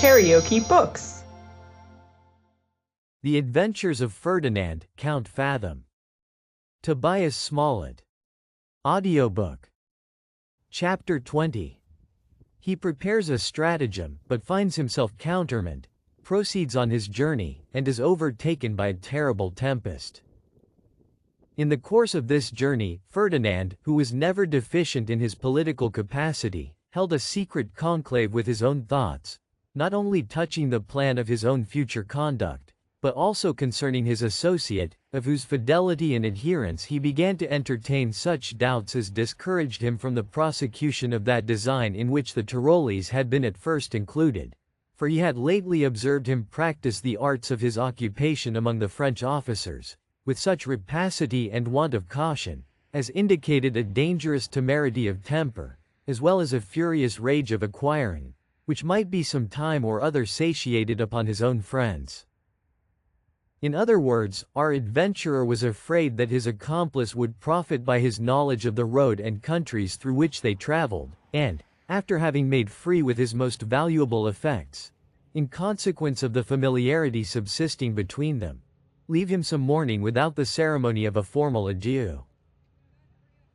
KaraokeBooks. The Adventures of Ferdinand, Count Fathom. Tobias Smollett. Audiobook. Chapter 20. He prepares a stratagem, but finds himself countermanded, proceeds on his journey, and is overtaken by a terrible tempest. In the course of this journey, Ferdinand, who was never deficient in his political capacity, held a secret conclave with his own thoughts, not only touching the plan of his own future conduct, but also concerning his associate, of whose fidelity and adherence he began to entertain such doubts as discouraged him from the prosecution of that design in which the Tyrolees had been at first included, for he had lately observed him practice the arts of his occupation among the French officers, with such rapacity and want of caution, as indicated a dangerous temerity of temper, as well as a furious rage of acquiring, which might be some time or other satiated upon his own friends. In other words, our adventurer was afraid that his accomplice would profit by his knowledge of the road and countries through which they traveled, and, after having made free with his most valuable effects, in consequence of the familiarity subsisting between them, leave him some morning without the ceremony of a formal adieu.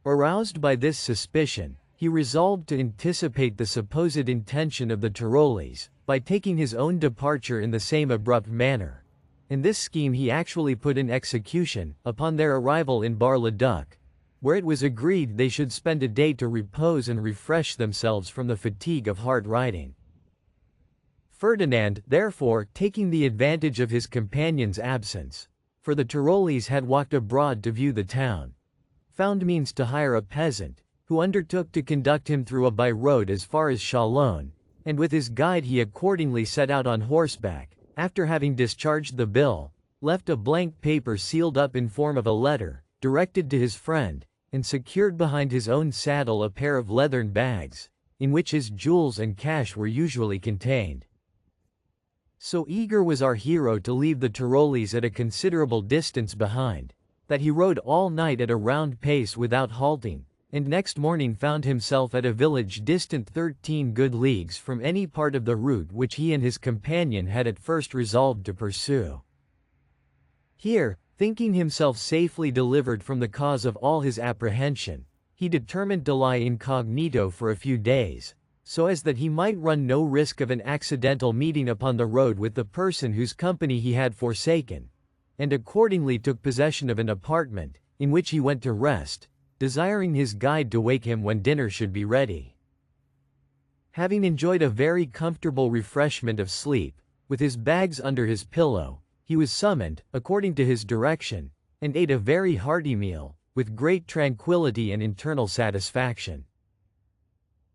Aroused by this suspicion, he resolved to anticipate the supposed intention of the Tyrolees, by taking his own departure in the same abrupt manner. And this scheme he actually put in execution, upon their arrival in Bar-le-Duc, where it was agreed they should spend a day to repose and refresh themselves from the fatigue of hard riding. Ferdinand, therefore, taking the advantage of his companion's absence, for the Tyrolees had walked abroad to view the town, found means to hire a peasant, who undertook to conduct him through a by-road as far as Chalon, and with his guide he accordingly set out on horseback. After having discharged the bill, left a blank paper sealed up in form of a letter, directed to his friend, and secured behind his own saddle a pair of leathern bags, in which his jewels and cash were usually contained. So eager was our hero to leave the Tyrolees at a considerable distance behind, that he rode all night at a round pace without halting, and next morning found himself at a village distant 13 good leagues from any part of the route which he and his companion had at first resolved to pursue. Here, thinking himself safely delivered from the cause of all his apprehension, he determined to lie incognito for a few days, so as that he might run no risk of an accidental meeting upon the road with the person whose company he had forsaken, and accordingly took possession of an apartment, in which he went to rest, desiring his guide to wake him when dinner should be ready. Having enjoyed a very comfortable refreshment of sleep, with his bags under his pillow, he was summoned, according to his direction, and ate a very hearty meal, with great tranquility and internal satisfaction.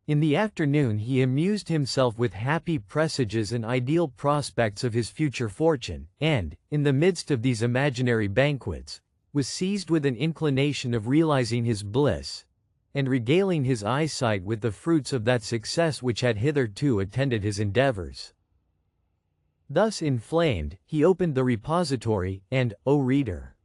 In the afternoon he amused himself with happy presages and ideal prospects of his future fortune, and, in the midst of these imaginary banquets, was seized with an inclination of realizing his bliss, and regaling his eyesight with the fruits of that success which had hitherto attended his endeavors. Thus inflamed, he opened the repository, and, O reader,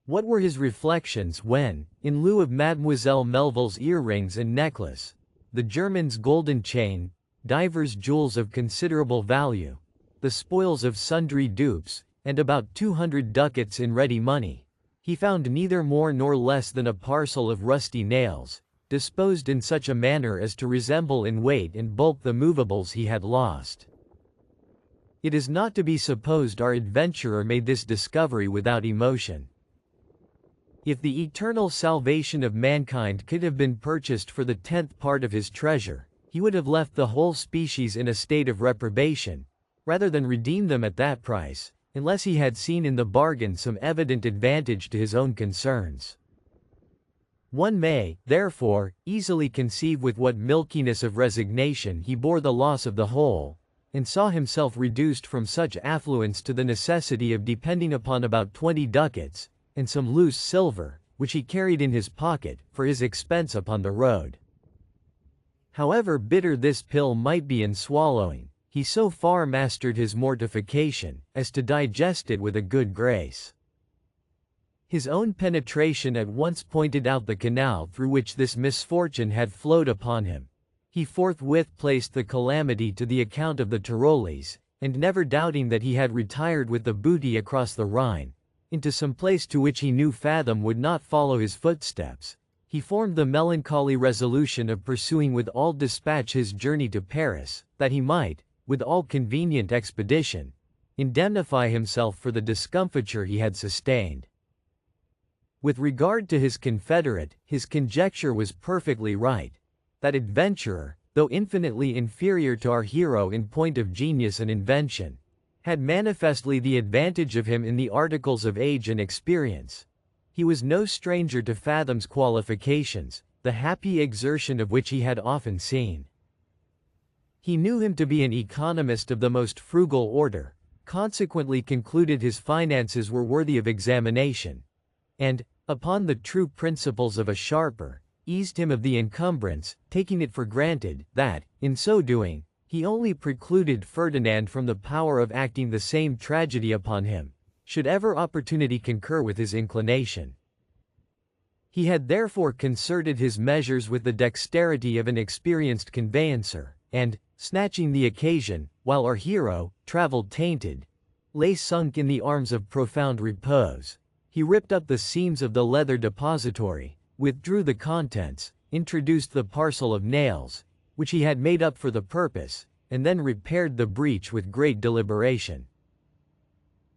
what were his reflections when, in lieu of Mademoiselle Melville's earrings and necklace, the German's golden chain, divers jewels of considerable value, the spoils of sundry dupes, and about 200 ducats in ready money, he found neither more nor less than a parcel of rusty nails, disposed in such a manner as to resemble in weight and bulk the movables he had lost. It is not to be supposed our adventurer made this discovery without emotion. If the eternal salvation of mankind could have been purchased for the 10th part of his treasure, he would have left the whole species in a state of reprobation, rather than redeem them at that price, unless he had seen in the bargain some evident advantage to his own concerns. One may, therefore, easily conceive with what milkiness of resignation he bore the loss of the whole, and saw himself reduced from such affluence to the necessity of depending upon about 20 ducats, and some loose silver, which he carried in his pocket, for his expense upon the road. However bitter this pill might be in swallowing, he so far mastered his mortification, as to digest it with a good grace. His own penetration at once pointed out the canal through which this misfortune had flowed upon him, He forthwith placed the calamity to the account of the Tyrolees, and never doubting that he had retired with the booty across the Rhine, into some place to which he knew Fathom would not follow his footsteps, he formed the melancholy resolution of pursuing with all dispatch his journey to Paris, that he might, with all convenient expedition, indemnify himself for the discomfiture he had sustained. With regard to his confederate, his conjecture was perfectly right. That adventurer, though infinitely inferior to our hero in point of genius and invention, had manifestly the advantage of him in the articles of age and experience. He was no stranger to Fathom's qualifications, the happy exertion of which he had often seen. He knew him to be an economist of the most frugal order, consequently concluded his finances were worthy of examination, and, upon the true principles of a sharper, eased him of the encumbrance, taking it for granted that, in so doing, he only precluded Ferdinand from the power of acting the same tragedy upon him, should ever opportunity concur with his inclination. He had therefore concerted his measures with the dexterity of an experienced conveyancer, and, snatching the occasion, while our hero, travel-tainted, lay sunk in the arms of profound repose, he ripped up the seams of the leather depository, withdrew the contents, introduced the parcel of nails, which he had made up for the purpose, and then repaired the breach with great deliberation.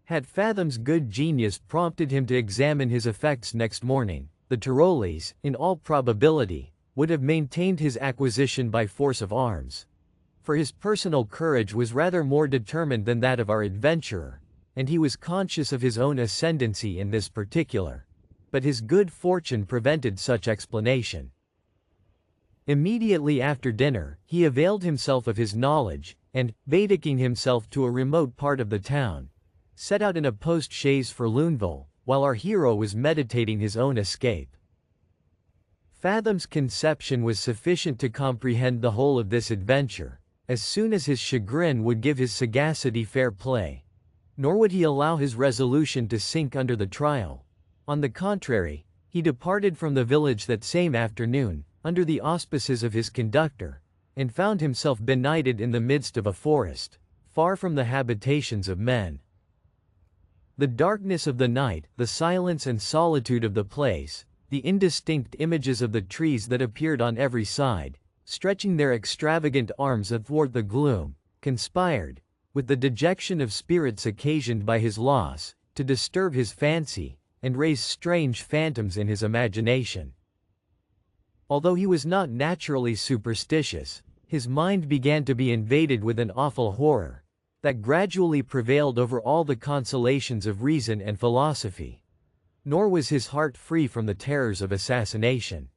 Had Fathom's good genius prompted him to examine his effects next morning, the Tyrolees, in all probability, would have maintained his acquisition by force of arms. For his personal courage was rather more determined than that of our adventurer, and he was conscious of his own ascendancy in this particular. But his good fortune prevented such explanation. Immediately after dinner, he availed himself of his knowledge, and, betaking himself to a remote part of the town, set out in a post-chaise for Luneville, while our hero was meditating his own escape. Fathom's conception was sufficient to comprehend the whole of this adventure, as soon as his chagrin would give his sagacity fair play. Nor would he allow his resolution to sink under the trial. On the contrary, he departed from the village that same afternoon, under the auspices of his conductor, and found himself benighted in the midst of a forest, far from the habitations of men. The darkness of the night, the silence and solitude of the place, the indistinct images of the trees that appeared on every side, stretching their extravagant arms athwart the gloom, conspired, with the dejection of spirits occasioned by his loss, to disturb his fancy, and raise strange phantoms in his imagination. Although he was not naturally superstitious, his mind began to be invaded with an awful horror, that gradually prevailed over all the consolations of reason and philosophy. Nor was his heart free from the terrors of assassination.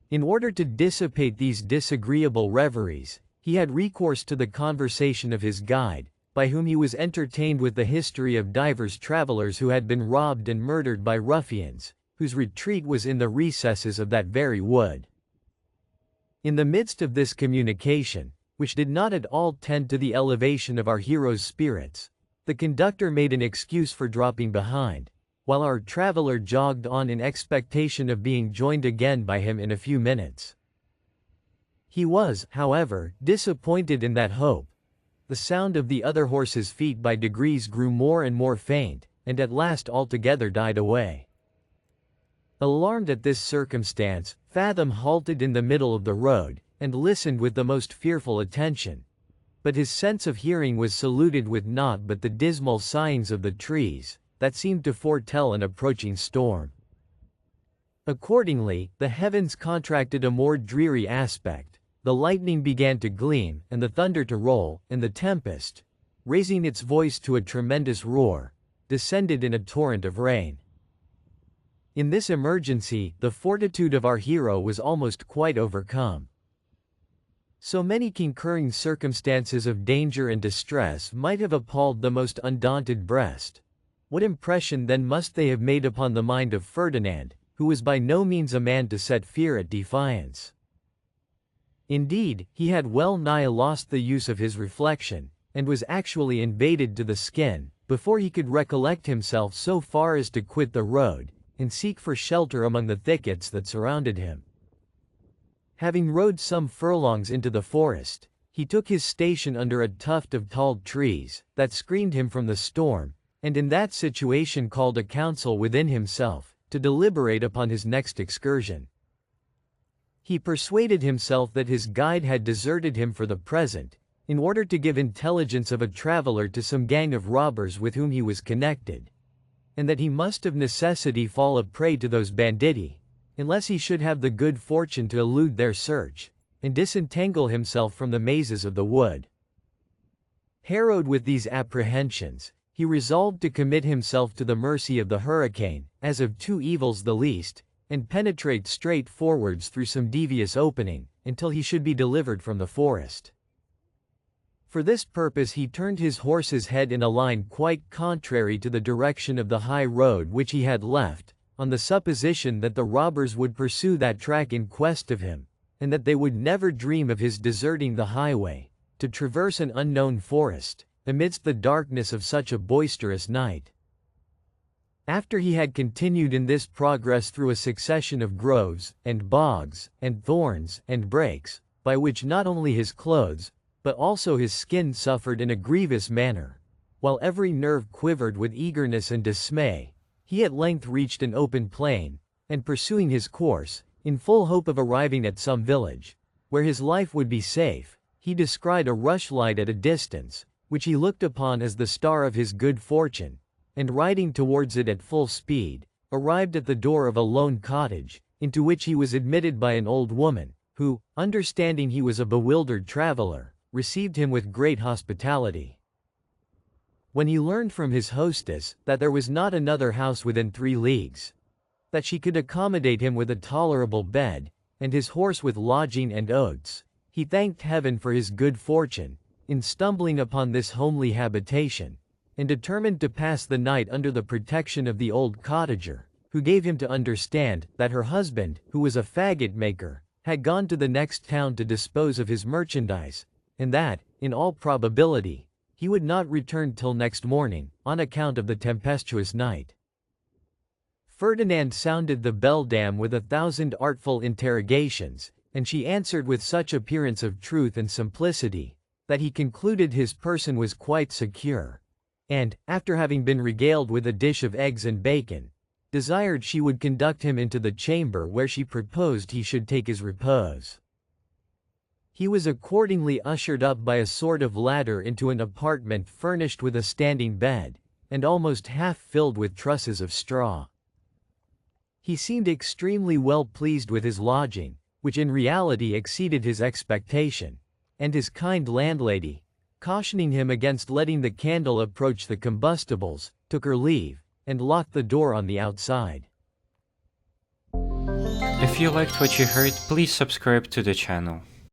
In order to dissipate these disagreeable reveries, he had recourse to the conversation of his guide, by whom he was entertained with the history of divers travelers who had been robbed and murdered by ruffians, whose retreat was in the recesses of that very wood. In the midst of this communication, which did not at all tend to the elevation of our hero's spirits, the conductor made an excuse for dropping behind, while our traveler jogged on in expectation of being joined again by him in a few minutes. He was, however, disappointed in that hope. The sound of the other horse's feet by degrees grew more and more faint, and at last altogether died away. Alarmed at this circumstance, Fathom halted in the middle of the road, and listened with the most fearful attention. But his sense of hearing was saluted with naught but the dismal sighings of the trees, that seemed to foretell an approaching storm. Accordingly, the heavens contracted a more dreary aspect, the lightning began to gleam, and the thunder to roll, and the tempest, raising its voice to a tremendous roar, descended in a torrent of rain. In this emergency, the fortitude of our hero was almost quite overcome. So many concurring circumstances of danger and distress might have appalled the most undaunted breast. What impression then must they have made upon the mind of Ferdinand, who was by no means a man to set fear at defiance? Indeed, he had well nigh lost the use of his reflection, and was actually invaded to the skin, before he could recollect himself so far as to quit the road, and seek for shelter among the thickets that surrounded him. Having rode some furlongs into the forest, he took his station under a tuft of tall trees that screened him from the storm, and in that situation called a council within himself, to deliberate upon his next excursion. He persuaded himself that his guide had deserted him for the present, in order to give intelligence of a traveler to some gang of robbers with whom he was connected, and that he must of necessity fall a prey to those banditti, unless he should have the good fortune to elude their search, and disentangle himself from the mazes of the wood. Harrowed with these apprehensions, he resolved to commit himself to the mercy of the hurricane, as of two evils the least, and penetrate straight forwards through some devious opening, until he should be delivered from the forest. For this purpose he turned his horse's head in a line quite contrary to the direction of the high road which he had left, on the supposition that the robbers would pursue that track in quest of him, and that they would never dream of his deserting the highway, to traverse an unknown forest, amidst the darkness of such a boisterous night. After he had continued in this progress through a succession of groves, and bogs, and thorns, and brakes, by which not only his clothes, but also his skin suffered in a grievous manner, while every nerve quivered with eagerness and dismay, he at length reached an open plain, and pursuing his course, in full hope of arriving at some village, where his life would be safe, he descried a rushlight at a distance, which he looked upon as the star of his good fortune, and riding towards it at full speed, arrived at the door of a lone cottage, into which he was admitted by an old woman, who, understanding he was a bewildered traveler, received him with great hospitality. When he learned from his hostess that there was not another house within 3 leagues, that she could accommodate him with a tolerable bed, and his horse with lodging and oats, he thanked heaven for his good fortune, in stumbling upon this homely habitation, and determined to pass the night under the protection of the old cottager, who gave him to understand that her husband, who was a faggot maker, had gone to the next town to dispose of his merchandise, and that, in all probability, he would not return till next morning, on account of the tempestuous night. Ferdinand sounded the beldam with 1,000 artful interrogations, and she answered with such appearance of truth and simplicity, that he concluded his person was quite secure, and, after having been regaled with a dish of eggs and bacon, desired she would conduct him into the chamber where she proposed he should take his repose. He was accordingly ushered up by a sort of ladder into an apartment furnished with a standing bed, and almost half filled with trusses of straw. He seemed extremely well pleased with his lodging, which in reality exceeded his expectation, and his kind landlady, cautioning him against letting the candle approach the combustibles, took her leave, and locked the door on the outside. If you liked what you heard, please subscribe to the channel.